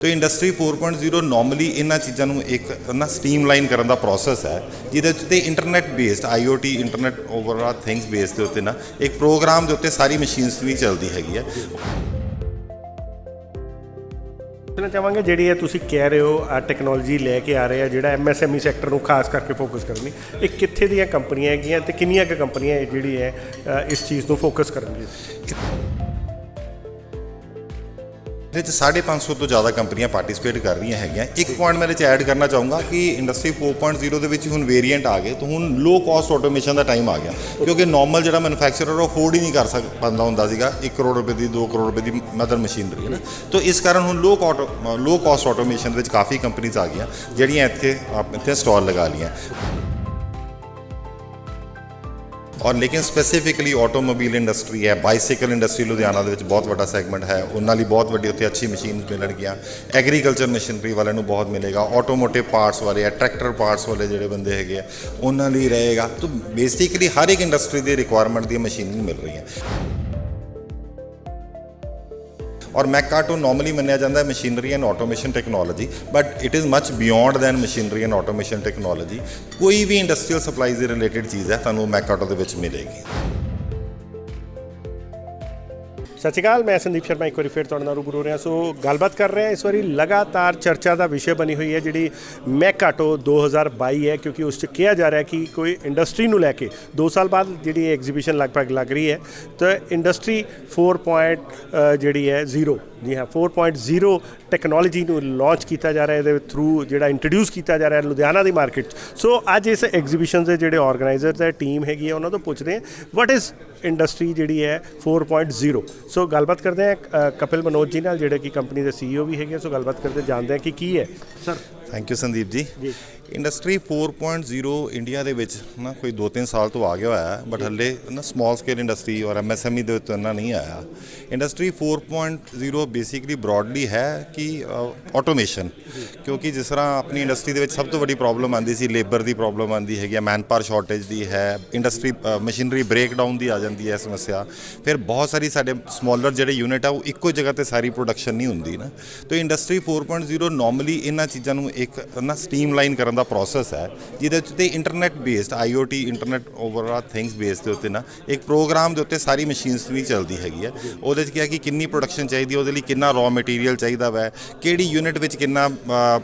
तो industry 4.0 normally इन्हां चीज़ों ਨੂੰ एक ना स्ट्रीमलाइन करने का प्रोसैस है जिहदे उत्ते internet based IoT internet overall things based के उत्ते ना एक प्रोग्राम के उत्ते सारी मशीनस भी चलती हैगी है। ਪੁੱਛਣਾ ਚਾਹਾਂਗੇ ਜਿਹੜੀ ਇਹ ਤੁਸੀਂ ਕਹਿ ਰਹੇ ਹੋ ਆ ਟੈਕਨੋਲੋਜੀ ਲੈ ਕੇ ਆ ਰਹੇ ਆ ਜਿਹੜਾ MSME ਸੈਕਟਰ ਨੂੰ ਖਾਸ ਕਰਕੇ ਫੋਕਸ ਕਰਨੀ, ਇਹ ਕਿੱਥੇ ਦੀਆਂ ਕੰਪਨੀਆਂ ਹੈਗੀਆਂ ਤੇ ਕਿੰਨੀਆਂ ਕੁ ਕੰਪਨੀਆਂ ਜਿਹੜੀ ਹੈ ਇਸ ਚੀਜ਼ ਨੂੰ ਫੋਕਸ ਕਰਨਗੀਆਂ? ਇਹਦੇ 'ਚ 550 ਤੋਂ ਜ਼ਿਆਦਾ ਕੰਪਨੀਆਂ ਪਾਰਟਿਸਿਪੇਟ ਕਰ ਰਹੀਆਂ ਹੈਗੀਆਂ। ਇੱਕ ਪੁਆਇੰਟ ਮੈਂ ਇਹਦੇ 'ਚ ਐਡ ਕਰਨਾ ਚਾਹੂੰਗਾ ਕਿ ਇੰਡਸਟਰੀ 4.0 ਦੇ ਵਿੱਚ ਹੁਣ ਵੇਰੀਐਂਟ ਆ ਗਏ, ਤਾਂ ਹੁਣ ਲੋ ਕਾਸਟ ਆਟੋਮੇਸ਼ਨ ਦਾ ਟਾਈਮ ਆ ਗਿਆ, ਕਿਉਂਕਿ ਨੋਰਮਲ ਜਿਹੜਾ ਮੈਨੂਫੈਕਚਰਰ ਉਹ ਅਫੋਰਡ ਹੀ ਨਹੀਂ ਕਰ ਪਾਉਂਦਾ ਹੁੰਦਾ ਸੀਗਾ 1 ਕਰੋੜ ਰੁਪਏ ਦੀ 2 ਕਰੋੜ ਰੁਪਏ ਦੀ ਮਦਰ ਮਸ਼ੀਨਰੀ ਹੈ ਨਾ। ਤਾਂ ਇਸ ਕਾਰਨ ਹੁਣ ਲੋ ਕਾਸਟ ਆਟੋਮੇਸ਼ਨ ਵਿੱਚ ਕਾਫੀ ਕੰਪਨੀਜ਼ ਆ ਗਈਆਂ ਜਿਹੜੀਆਂ ਇੱਥੇ ਸਟਾਲ ਲਗਾ ਲਈਆਂ। और लेकिन स्पैसीफिकली ऑटोमोबाइल इंडस्ट्री है, बाइसिकल इंडस्ट्री लुधियाना ਦੇ ਵਿੱਚ ਬਹੁਤ ਵੱਡਾ ਸੈਗਮੈਂਟ ਹੈ, ਉਹਨਾਂ ਲਈ ਬਹੁਤ ਵੱਡੀ ਉੱਥੇ ਅੱਛੀ ਮਸ਼ੀਨ ਮਿਲਣਗੀਆਂ। ਐਗਰੀਕਲਚਰ ਮਸ਼ੀਨਰੀ ਵਾਲਿਆਂ ਨੂੰ ਬਹੁਤ ਮਿਲੇਗਾ, ਆਟੋਮੋਟਿਵ ਪਾਰਟਸ ਵਾਲੇ ਆ, ਟਰੈਕਟਰ ਪਾਰਟਸ ਵਾਲੇ ਜਿਹੜੇ ਬੰਦੇ ਹੈਗੇ ਆ ਉਹਨਾਂ ਲਈ ਰਹੇਗਾ। ਤਾਂ ਬੇਸਿਕਲੀ ਹਰ ਇੱਕ ਇੰਡਸਟਰੀ ਦੀ ਰਿਕੁਆਇਰਮੈਂਟ ਦੀਆਂ ਮਸ਼ੀਨਾਂ ਮਿਲ ਰਹੀਆਂ। और मैकाटो नॉर्मली मन्निया जाता है machinery and automation technology, but it is much beyond than machinery and automation technology. कोई भी इंडस्ट्रीयल सप्लाई से रिलेटेड चीज़ है तुहानूं मैकाटो दे विच मिलेगी। ਸਤਿ ਸ਼੍ਰੀ ਅਕਾਲ, ਮੈਂ ਸੰਦੀਪ ਸ਼ਰਮਾ ਇੱਕ ਵਾਰੀ ਫਿਰ ਤੁਹਾਡੇ ਨਾਲ ਰੂਬਰੂ ਹੋ ਰਿਹਾ। ਸੋ ਗੱਲਬਾਤ ਕਰ ਰਹੇ ਹਾਂ, ਇਸ ਵਾਰੀ ਲਗਾਤਾਰ ਚਰਚਾ ਦਾ ਵਿਸ਼ੇ ਬਣੀ ਹੋਈ ਹੈ ਜਿਹੜੀ ਮੈਕਾਟੋ 2022 ਹੈ, ਕਿਉਂਕਿ ਉਸ 'ਚ ਕਿਹਾ ਜਾ ਰਿਹਾ ਕਿ ਕੋਈ ਇੰਡਸਟਰੀ ਨੂੰ ਲੈ ਕੇ 2 ਸਾਲ ਬਾਅਦ ਜਿਹੜੀ ਐਗਜ਼ੀਬਿਸ਼ਨ ਲਗਭਗ ਲੱਗ ਰਹੀ ਹੈ। ਤਾਂ ਇੰਡਸਟਰੀ 4 ਜਿਹੜੀ ਹੈ 0 ਜੀ ਹਾਂ 4.0 ਟੈਕਨੋਲੋਜੀ ਨੂੰ ਲਾਂਚ ਕੀਤਾ ਜਾ ਰਿਹਾ, ਇਹਦੇ ਥਰੂ ਜਿਹੜਾ ਇੰਟਰੋਡਿਊਸ ਕੀਤਾ ਜਾ ਰਿਹਾ ਲੁਧਿਆਣਾ ਦੀ ਮਾਰਕੀਟ 'ਚ। ਸੋ ਅੱਜ ਇਸ ਐਗਜ਼ੀਬਿਸ਼ਨ ਦੇ ਜਿਹੜੇ ਆਰਗੇਨਾਈਜ਼ਰ ਤੇ ਟੀਮ ਹੈਗੀ ਹੈ ਉਹਨਾਂ ਤੋਂ ਪੁੱਛਦੇ ਹਾਂ ਵਟ ਇਜ਼ ਇੰਡਸਟਰੀ ਜਿਹੜੀ ਹੈ 4.0। ਸੋ ਗੱਲਬਾਤ ਕਰਦੇ ਹਾਂ ਕਪਿਲ ਮਨੋਜ ਜੀ ਨਾਲ ਜਿਹੜੇ ਕਿ ਕੰਪਨੀ ਦੇ CEO ਵੀ ਹੈਗੇ। ਸੋ ਗੱਲਬਾਤ ਕਰਦੇ ਜਾਣਦੇ ਹਾਂ ਕਿ ਕੀ ਹੈ sir. Thank you Sandeep ji. Industry 4.0 India ਦੇ ਵਿੱਚ ਨਾ ਕੋਈ 2-3 ਸਾਲ ਤੋਂ ਆ ਗਿਆ ਹੋਇਆ, ਬਟ ਹੱਲੇ ਨਾ ਸਮਾਲ ਸਕੇਲ ਇੰਡਸਟਰੀ ਔਰ MSME ਦੇ ਉੱਤੇ ਇੰਨਾ ਨਹੀਂ ਆਇਆ। ਇੰਡਸਟਰੀ 4.0 ਬੇਸਿਕਲੀ ਬ੍ਰੌਡਲੀ ਹੈ ਕਿ ਆਟੋਮੇਸ਼ਨ, ਕਿਉਂਕਿ ਜਿਸ ਤਰ੍ਹਾਂ ਆਪਣੀ ਇੰਡਸਟਰੀ ਦੇ ਵਿੱਚ ਸਭ ਤੋਂ ਵੱਡੀ ਪ੍ਰੋਬਲਮ ਆਉਂਦੀ ਸੀ ਲੇਬਰ ਦੀ ਪ੍ਰੋਬਲਮ ਆਉਂਦੀ ਹੈਗੀ ਹੈ, ਮੈਨ ਪਾਵਰ ਸ਼ਾਰਟੇਜ ਦੀ ਹੈ, ਇੰਡਸਟਰੀ ਮਸ਼ੀਨਰੀ ਬ੍ਰੇਕਡਾਊਨ ਦੀ ਆ ਜਾਂਦੀ ਹੈ ਸਮੱਸਿਆ। ਫਿਰ ਬਹੁਤ ਸਾਰੀ ਸਾਡੇ ਸਮੋਲਰ ਜਿਹੜੇ ਯੂਨਿਟ ਆ ਉਹ ਇੱਕੋ ਜਗ੍ਹਾ 'ਤੇ ਸਾਰੀ ਪ੍ਰੋਡਕਸ਼ਨ ਨਹੀਂ ਹੁੰਦੀ ਨਾ। ਤਾਂ ਇੰਡਸਟਰੀ 4.0 ਨੋਰਮਲੀ ਇਹਨਾਂ ਚੀਜ਼ਾਂ ਨੂੰ ਇੱਕ ਨਾ ਸਟਰੀਮਲਾइन ਕਰਨ ਦਾ ਪ੍ਰੋਸੈਸ ਹੈ ਜਿਹਦੇ ਉੱਤੇ internet based IoT internet overall things based ਦੇ ਉੱਤੇ ਨਾ ਇੱਕ ਪ੍ਰੋਗਰਾਮ ਦੇ ਉੱਤੇ ਸਾਰੀ ਮਸ਼ੀਨਸ ਵੀ ਚੱਲਦੀ ਹੈਗੀ ਹੈ। ਉਹਦੇ 'ਚ ਕੀ ਹੈ ਕਿ ਕਿੰਨੀ ਪ੍ਰੋਡਕਸ਼ਨ ਚਾਹੀਦੀ, ਉਹਦੇ ਲਈ ਕਿੰਨਾ ਰॉ ਮਟੀਰੀਅਲ ਚਾਹੀਦਾ ਵੈ, ਕਿਹੜੀ ਯੂਨਿਟ ਵਿੱਚ ਕਿੰਨਾ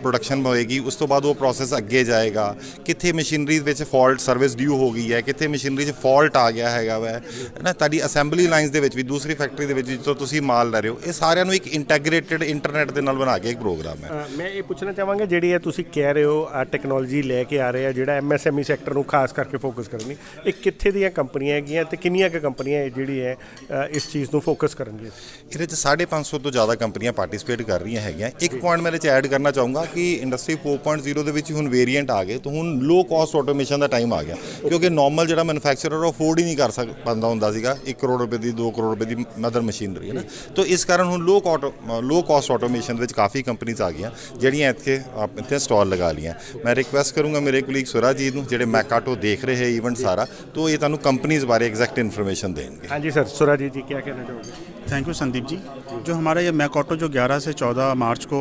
ਪ੍ਰੋਡਕਸ਼ਨ ਹੋਏਗੀ, ਉਸ ਤੋਂ ਬਾਅਦ ਉਹ ਪ੍ਰੋਸੈਸ ਅੱਗੇ ਜਾਏਗਾ, ਕਿੱਥੇ ਮਸ਼ੀਨਰੀ ਵਿੱਚ ਫਾਲਟ ਸਰਵਿਸ ਡਿਊ ਹੋ ਗਈ ਹੈ, ਕਿੱਥੇ ਮਸ਼ੀਨਰੀ 'ਚ ਫਾਲਟ ਆ ਗਿਆ ਹੈਗਾ ਵੈ ਨਾ। ਤੁਹਾਡੀ ਅਸੈਂਬਲੀ ਲਾਈਨਸ ਦੇ ਵਿੱਚ ਵੀ ਦੂਸਰੀ ਫੈਕਟਰੀ ਦੇ ਵਿੱਚ ਜਿੱਥੋਂ ਤੁਸੀਂ ਮਾਲ ਲੈ ਰਹੇ ਹੋ, ਇਹ ਸਾਰਿਆਂ ਨੂੰ ਇੱਕ ਇੰਟੈਗਰੇਟਿਡ ਇੰਟਰਨੈਟ ਦੇ ਨਾਲ ਬਣਾ ਕੇ ਇੱਕ ਪ੍ਰੋਗਰਾਮ ਹੈ। ਮੈਂ ਇਹ ਪੁੱਛਣਾ ਚਾਹਾਂਗਾ ਜਿਹੜੀ ਇਹ ਤੁਸੀਂ ਕਹਿ ਰਹੇ ਹੋ ਆ ਟੈਕਨੋਲੋਜੀ ਲੈ ਕੇ ਆ ਰਹੇ ਆ ਜਿਹੜਾ MSME ਸੈਕਟਰ ਨੂੰ ਖਾਸ ਕਰਕੇ ਫੋਕਸ ਕਰਨੀ, ਇਹ ਕਿੱਥੇ ਦੀਆਂ ਕੰਪਨੀਆਂ ਹੈਗੀਆਂ ਤੇ ਕਿੰਨੀਆਂ ਕੁ ਕੰਪਨੀਆਂ ਜਿਹੜੀ ਹੈ ਇਸ ਚੀਜ਼ ਨੂੰ ਫੋਕਸ ਕਰਨਗੀਆਂ? ਇਹਦੇ 'ਚ 550 ਤੋਂ ਜ਼ਿਆਦਾ ਕੰਪਨੀਆਂ ਪਾਰਟਿਸਿਪੇਟ ਕਰ ਰਹੀਆਂ ਹੈਗੀਆਂ। ਇੱਕ ਪੁਆਇੰਟ ਮੈਂ ਇਹਦੇ 'ਚ ਐਡ ਕਰਨਾ ਚਾਹੂੰਗਾ ਕਿ ਇੰਡਸਟਰੀ 4.0 ਦੇ ਵਿੱਚ ਹੁਣ ਵੇਰੀਐਂਟ ਆ ਗਏ, ਤਾਂ ਹੁਣ ਲੋ ਕਾਸਟ ਆਟੋਮੇਸ਼ਨ ਦਾ ਟਾਈਮ ਆ ਗਿਆ, ਕਿਉਂਕਿ ਨੋਰਮਲ ਜਿਹੜਾ ਮੈਨੂਫੈਕਚਰਰ ਉਹ ਅਫੋਰਡ ਹੀ ਨਹੀਂ ਕਰ ਪਾਉਂਦਾ ਹੁੰਦਾ ਸੀਗਾ 1 ਕਰੋੜ ਰੁਪਏ ਦੀ 2 ਕਰੋੜ ਰੁਪਏ ਦੀ ਮਦਰ ਮਸ਼ੀਨਰੀ ਹੈ ਨਾ। ਤਾਂ ਇਸ ਕਾਰਨ ਹੁਣ ਲੋ ਕਾਸਟ ਆਟੋਮੇਸ਼ਨ ਵਿੱਚ ਕਾਫੀ ਕੰਪਨੀਜ਼ ਆ ਗਈਆਂ ਜਿਹੜੀਆਂ ਇੱਥੇ ਸਟਾਲ ਲਗਾ ਲਈਆਂ। ਮੈਂ ਰਿਕੁਐਸਟ ਕਰੂੰਗਾ ਮੇਰੇ ਕੋਲੀਗ ਸੁਰਾਜੀਤ ਨੂੰ ਜਿਹੜੇ ਮੈਕਾਟੋ ਦੇਖ ਰਹੇ ਹੈ इवेंट सारा, तो ये ਤੁਹਾਨੂੰ कंपनीज बारे एग्जैक्ट इन्फॉर्मेशन देंगे। हाँ जी सर, सुराजीत जी क्या कहना चाहोगे? Thank you Sandeep ji. जो हमारा ये मैकाटो जो 11 से 14 मार्च को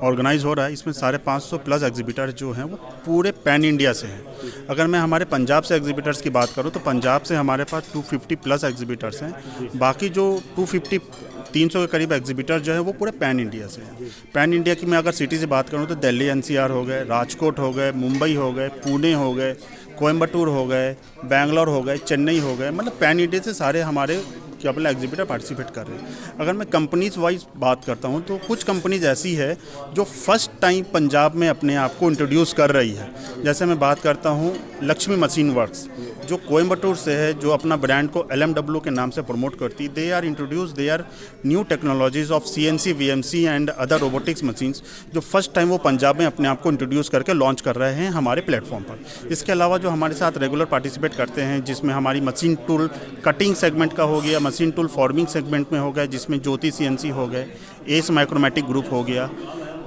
ऑर्गेनाइज़ हो रहा है, इसमें 550 प्लस एग्जीबिटर जो हैं वो पूरे पैन इंडिया से हैं। अगर मैं हमारे पंजाब से एग्जीबिटर्स की बात करूँ तो पंजाब से हमारे पास 250 प्लस एग्जीबिटर्स हैं। बाकी जो 300 के करीब एग्जीबिटर जो है वो पूरे पैन इंडिया से हैं। पैन इंडिया की मैं अगर सिटी से बात करूँ तो दिल्ली NCR हो गए, राजकोट हो गए, मुंबई हो गए, पुणे हो गए, कोयम्बटूर हो गए, बेंगलोर हो गए, चेन्नई हो गए, मतलब पैन इंडिया से सारे हमारे क्या अपने एग्जीबिटर पार्टिसिपेट कर रहे हैं। अगर मैं कंपनीज वाइज बात करता हूँ तो कुछ कंपनीज ऐसी है जो फर्स्ट टाइम पंजाब में अपने आप को इंट्रोड्यूस कर रही है। जैसे मैं बात करता हूँ लक्ष्मी मशीन वर्क्स जो कोयम्बटूर से है, जो अपना ब्रांड को LMW के नाम से प्रमोट करती। They are introduce they are new technologies of CNC VMC and other robotics machines जो फर्स्ट टाइम वो पंजाब में अपने आप को इंट्रोड्यूस करके लॉन्च कर रहे हैं हमारे प्लेटफॉर्म पर। इसके अलावा जो हमारे साथ रेगुलर पार्टिसिपेट करते हैं जिसमें हमारी मशीन टूल कटिंग सेगमेंट का हो गया, मशीन टूल फॉर्मिंग सेगमेंट में हो गया जिसमें ज्योति CNC हो गए, एस माइक्रोमेटिक ग्रुप हो गया,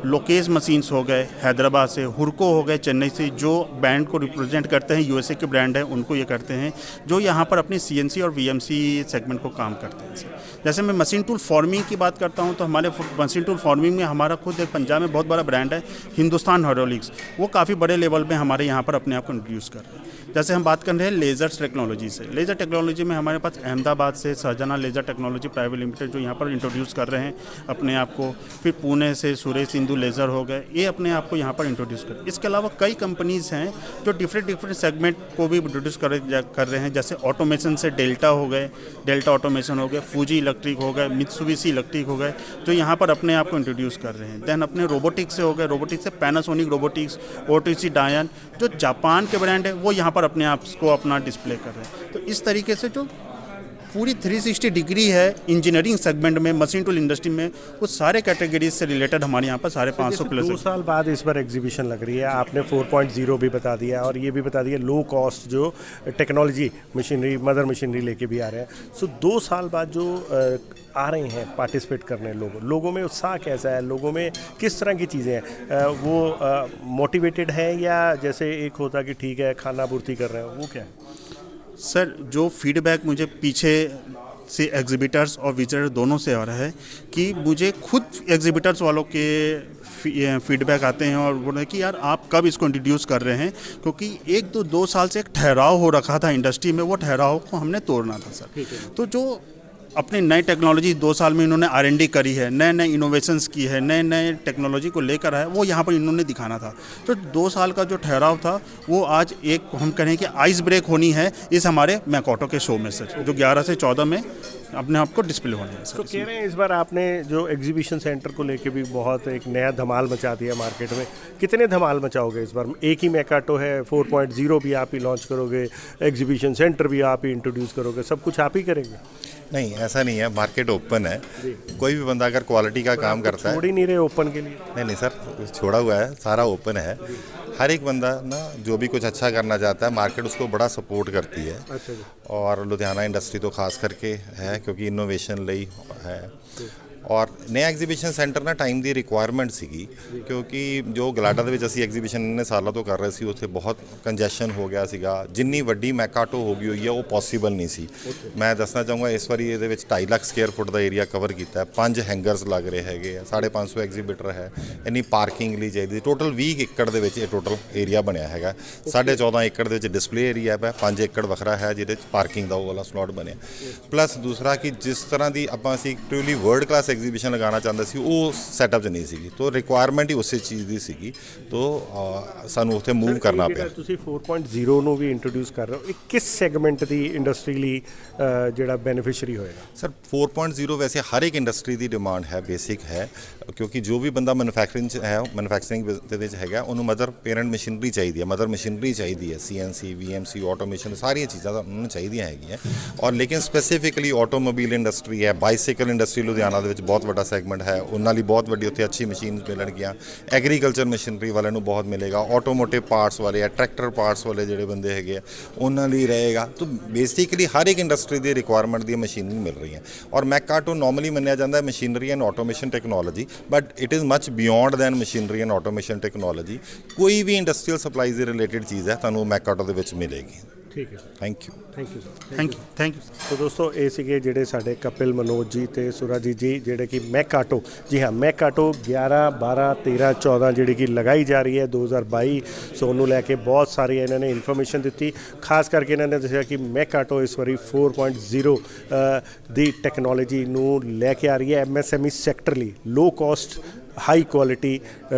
लोकेश मशीन्स हो गए हैदराबाद से, हुरको हो गए चेन्नई से, जो ब्रांड को रिप्रेजेंट करते हैं, यूएसए के ब्रांड है, उनको ये करते हैं, जो यहाँ पर अपनी सीएनसी और वीएमसी सेगमेंट को काम करते हैं। जैसे मैं मशीन टूल फॉर्मिंग की बात करता हूँ तो हमारे मशीन टूल फॉर्मिंग में हमारा खुद एक पंजाब में बहुत बड़ा ब्रांड है हिंदुस्तान हाइड्रोलिक्स, वो काफ़ी बड़े लेवल पे हमारे यहाँ पर अपने आप को इंट्रोड्यूस कर रहे हैं। जैसे हम बात कर रहे हैं लेज़र्स टेक्नोलॉजी से, लेज़र टेक्नोलॉजी में हमारे पास अहमदाबाद से सहजना लेज़र टेक्नोलॉजी प्राइवेट लिमिटेड जो यहाँ पर इंट्रोड्यूस कर रहे हैं अपने आप को, फिर पुणे से सुरेश इंदू लेज़र हो गए, ये अपने आप को यहाँ पर इंट्रोड्यूस कर। इसके अलावा कई कंपनीज़ हैं जो डिफरेंट सेगमेंट को भी इंट्रोड्यूस कर रहे हैं। जैसे ऑटोमेशन से डेल्टा हो गए, डेल्टा ऑटोमेशन हो गए, फूजी इलेक्ट्रिक हो गए, मित्सुबिशी इलेक्ट्रिक हो गए, जो यहाँ पर अपने आप को इंट्रोड्यूस कर रहे हैं। देन अपने रोबोटिक्स से हो गए, रोबोटिक्स से पैनासोनिक रोबोटिक्स, ओटीसी डायन, जो जापान के ब्रांड है वो यहाँ पर अपने आप को अपना डिस्प्ले कर रहे हैं। तो इस तरीके से जो पूरी 360 डिग्री है इंजीनियरिंग सेगमेंट में, मशीन टूल इंडस्ट्री में, वो सारे कैटेगरीज से रिलेटेड हमारे यहाँ पर 550 प्लस। 2 साल बाद इस बार एग्जीबिशन लग रही है, आपने 4.0 भी बता दिया और ये भी बता दिया लो कॉस्ट जो टेक्नोलॉजी मशीनरी, मदर मशीनरी लेके भी आ रहे हैं। सो 2 साल बाद जो आ रहे हैं पार्टिसिपेट करने लोगों में उत्साह कैसा है, लोगों में किस तरह की चीज़ें हैं, वो मोटिवेटेड है या जैसे एक होता कि ठीक है खाना पूर्ति कर रहे हैं, वो क्या है? सर, जो फीडबैक मुझे पीछे से एग्जिबिटर्स और विजिटर दोनों से आ रहा है कि मुझे खुद एग्जिबिटर्स वालों के फीडबैक आते हैं और बोल रहे हैं कि यार आप कब इसको इंट्रोड्यूस कर रहे हैं, क्योंकि 1-2 साल से एक ठहराव हो रखा था इंडस्ट्री में, वो ठहराव को हमने तोड़ना था सर। तो जो अपनी नई टेक्नोलॉजी 2 साल में इन्होंने R&D करी है, नए नए इनोवेशंस की है, नए नए टेक्नोलॉजी को लेकर आए, वो यहाँ पर इन्होंने दिखाना था। तो 2 साल का जो ठहराव था वो आज एक हम कहें कि आइस ब्रेक होनी है इस हमारे मैकोटो के शो में सर, जो 11 से 14 में अपने आप को डिस्प्ले होने हैं सर। तो कह रहे हैं इस बार आपने जो एग्जीबिशन सेंटर को लेके भी बहुत एक नया धमाल मचा दिया मार्केट में, कितने धमाल मचाओगे इस बार? एक ही मैकाटो है, 4.0 भी आप ही लॉन्च करोगे, एग्जीबिशन सेंटर भी आप ही इंट्रोड्यूस करोगे, सब कुछ आप ही करेंगे? नहीं, ऐसा नहीं है, मार्केट ओपन है, कोई भी बंदा अगर क्वालिटी का काम करता है। छोड़ ही नहीं रहे ओपन के लिए? नहीं सर, छोड़ा हुआ है, सारा ओपन है। हर एक बंदा ना जो भी कुछ अच्छा करना चाहता है, मार्केट उसको बड़ा सपोर्ट करती है। अच्छा जी। और लुधियाना इंडस्ट्री तो खास करके है क्योंकि इनोवेशन ਲਈ है। और नया एग्जीबिशन सेंटर ना टाइम ਦੀ ਰਿਕੁਆਇਰਮੈਂਟ ਸੀਗੀ, ਕਿਉਂਕਿ ਜੋ ਗਲਾਡਾ ਦੇ ਵਿੱਚ ਅਸੀਂ ਐਗਜ਼ੀਬਿਸ਼ਨ ਇੰਨੇ ਸਾਲਾਂ ਤੋਂ ਕਰ ਰਹੇ ਸੀ, ਉੱਥੇ ਬਹੁਤ ਕੰਜੈਸ਼ਨ ਹੋ ਗਿਆ ਸੀਗਾ, ਜਿੰਨੀ ਵੱਡੀ ਮੈਕਾਟੋ ਹੋ ਗਈ ਹੋਈ ਹੈ ਉਹ ਪੋਸੀਬਲ ਨਹੀਂ ਸੀ। ਮੈਂ ਦੱਸਣਾ ਚਾਹੂੰਗਾ ਇਸ ਵਾਰੀ ਇਹਦੇ ਵਿੱਚ 2.5 ਲੱਖ ਸਕੁਅਰ ਫੁੱਟ ਦਾ ਏਰੀਆ ਕਵਰ ਕੀਤਾ ਹੈ, 5 ਹੈਂਗਰਸ ਲੱਗ ਰਹੇ ਹੈਗੇ ਆ, 550 ਐਗਜ਼ੀਬਿਟਰ ਹੈ, ਇੰਨੀ ਪਾਰਕਿੰਗ ਲਈ ਚਾਹੀਦੀ। ਟੋਟਲ 20 ਏਕੜ ਦੇ ਵਿੱਚ ਇਹ ਟੋਟਲ ਏਰੀਆ ਬਣਿਆ ਹੈਗਾ, 14.5 ਏਕੜ ਦੇ ਵਿੱਚ ਡਿਸਪਲੇ ਏਰੀਆ ਹੈ, 5 ਏਕੜ ਵੱਖਰਾ ਹੈ ਜਿਹਦੇ ਵਿੱਚ ਪਾਰਕਿੰਗ ਦਾ ਉਹ ਵਾਲਾ ਸਲੋਟ ਬਣਿਆ। ਪਲੱਸ ਦੂਸਰਾ ਕਿ ਜਿਸ ਤਰ੍ਹਾਂ ਦੀ ਆਪਾਂ ਅਸੀਂ ਟਰੂਲੀ ਵਰਲਡ ਕਲਾਸ ਐਗਜ਼ੀਬਿਸ਼ਨ ਲਗਾਉਣਾ ਚਾਹੁੰਦੇ ਸੀ ਉਹ ਸੈਟਅਪ 'ਚ ਨਹੀਂ ਸੀਗੀ, ਤੋ ਰਿਕੁਆਇਰਮੈਂਟ ਹੀ ਉਸੇ ਚੀਜ਼ ਦੀ ਸੀਗੀ, ਤੋ ਸਾਨੂੰ ਉੱਥੇ ਮੂਵ ਕਰਨਾ ਪਿਆ। ਤੁਸੀਂ 4.0 ਨੂੰ ਵੀ ਇੰਟਰੋਡਿਊਸ ਕਰ ਰਹੇ ਹੋ, ਇਹ ਕਿਸ ਸੈਗਮੈਂਟ ਦੀ ਇੰਡਸਟਰੀ ਲਈ ਜਿਹੜਾ ਬੈਨੀਫੀਸ਼ੀਅਰੀ ਹੋਏਗਾ? ਸਰ 4.0 ਵੈਸੇ ਹਰ ਇੱਕ ਇੰਡਸਟਰੀ ਦੀ ਡਿਮਾਂਡ ਹੈ, ਬੇਸਿਕ ਹੈ, ਕਿਉਂਕਿ ਜੋ ਵੀ ਬੰਦਾ ਮੈਨੂਫੈਕਚਰਿੰਗ 'ਚ ਹੈ, ਮੈਨੂਫੈਕਚਰਿੰਗ ਦੇ ਵਿੱਚ ਹੈਗਾ, ਉਹਨੂੰ ਮਦਰ ਪੇਰੈਂਟ ਮਸ਼ੀਨਰੀ ਚਾਹੀਦੀ ਹੈ, ਮਦਰ ਮਸ਼ੀਨਰੀ ਚਾਹੀਦੀ ਹੈ, CNC VMC ਆਟੋਮੇਸ਼ਨ ਸਾਰੀਆਂ ਚੀਜ਼ਾਂ ਤਾਂ ਉਹਨਾਂ ਨੂੰ ਚਾਹੀਦੀਆਂ ਹੈਗੀਆਂ। ਔਰ ਲੇਕਿਨ ਸਪੈਸੀਫਿਕਲੀ ਆਟੋਮੋਬਾਈਲ ਇੰਡਸਟਰੀ ਹੈ, ਬਾਈਸਾਈਕਲ ਇੰਡਸਟਰੀ ਲੁਧਿਆਣਾ ਦੇ ਵਿੱਚ ਬਹੁਤ ਵੱਡਾ ਸੈਗਮੈਂਟ ਹੈ, ਉਹਨਾਂ ਲਈ ਬਹੁਤ ਵੱਡੀ ਉੱਥੇ ਅੱਛੀ ਮਸ਼ੀਨਸ ਮਿਲਣਗੀਆਂ। ਐਗਰੀਕਲਚਰ ਮਸ਼ੀਨਰੀ ਵਾਲਿਆਂ ਨੂੰ ਬਹੁਤ ਮਿਲੇਗਾ, ਆਟੋਮੋਟਿਵ ਪਾਰਟਸ ਵਾਲੇ ਆ, ਟਰੈਕਟਰ ਪਾਰਟਸ ਵਾਲੇ ਜਿਹੜੇ ਬੰਦੇ ਹੈਗੇ ਆ ਉਹਨਾਂ ਲਈ ਰਹੇਗਾ। ਤਾਂ ਬੇਸਿਕਲੀ ਹਰ ਇੱਕ ਇੰਡਸਟਰੀ ਦੀ ਰਿਕੁਆਇਰਮੈਂਟ ਦੀ ਮਸ਼ੀਨਰੀ ਮਿਲ ਰਹੀ ਹੈ। ਔਰ ਮੈਕਾਟੋ ਨਾਰਮਲੀ ਮੰਨਿਆ ਜਾਂਦਾ ਹੈ machinery and automation technology, but it is much beyond than machinery and automation technology. ਕੋਈ ਵੀ ਇੰਡਸਟਰੀਅਲ ਸਪਲਾਈਜ਼ ਦੇ ਰਿਲੇਟਡ ਚੀਜ਼ ਹੈ ਤੁਹਾਨੂੰ ਮੈਕਾਟੋ ਦੇ ਵਿੱਚ ਮਿਲੇਗੀ। ਠੀਕ ਹੈ sir, thank you. Thank you sir, thank you. तो दोस्तों ये सीगे जेडे साडे कपिल मनोज जी ते सुराजीत जी जेडे कि मैकाटो, जी हाँ मैकाटो 11, 12, 13, 14 जी कि लगाई जा रही है 2022। सो उन्होंने लैके बहुत सारी इन्होंने इन्फॉर्मेशन दी, खास करके इन्होंने दसिया कि मैकाटो इस बारी 4.0 दी टैक्नोलॉजी नूं लैके आ रही है MSME सैक्टर ਲਈ low cost high quality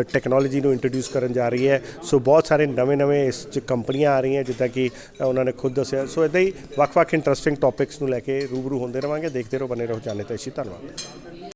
technology ਨੂੰ इंट्रोड्यूस करन जा रही है। सो बहुत सारे नਵੇਂ इस कंपनियां आ रही हैं जिद्दां कि उन्होंने खुद दसिया। सो इदां ही ਵੱਖ-ਵੱਖ इंटरस्टिंग टॉपिक्स ਨੂੰ ਲੈ ਕੇ रूबरू होंदे रहांगे। देखते रहो, बने रहो, जाने तो इसी। धन्यवाद।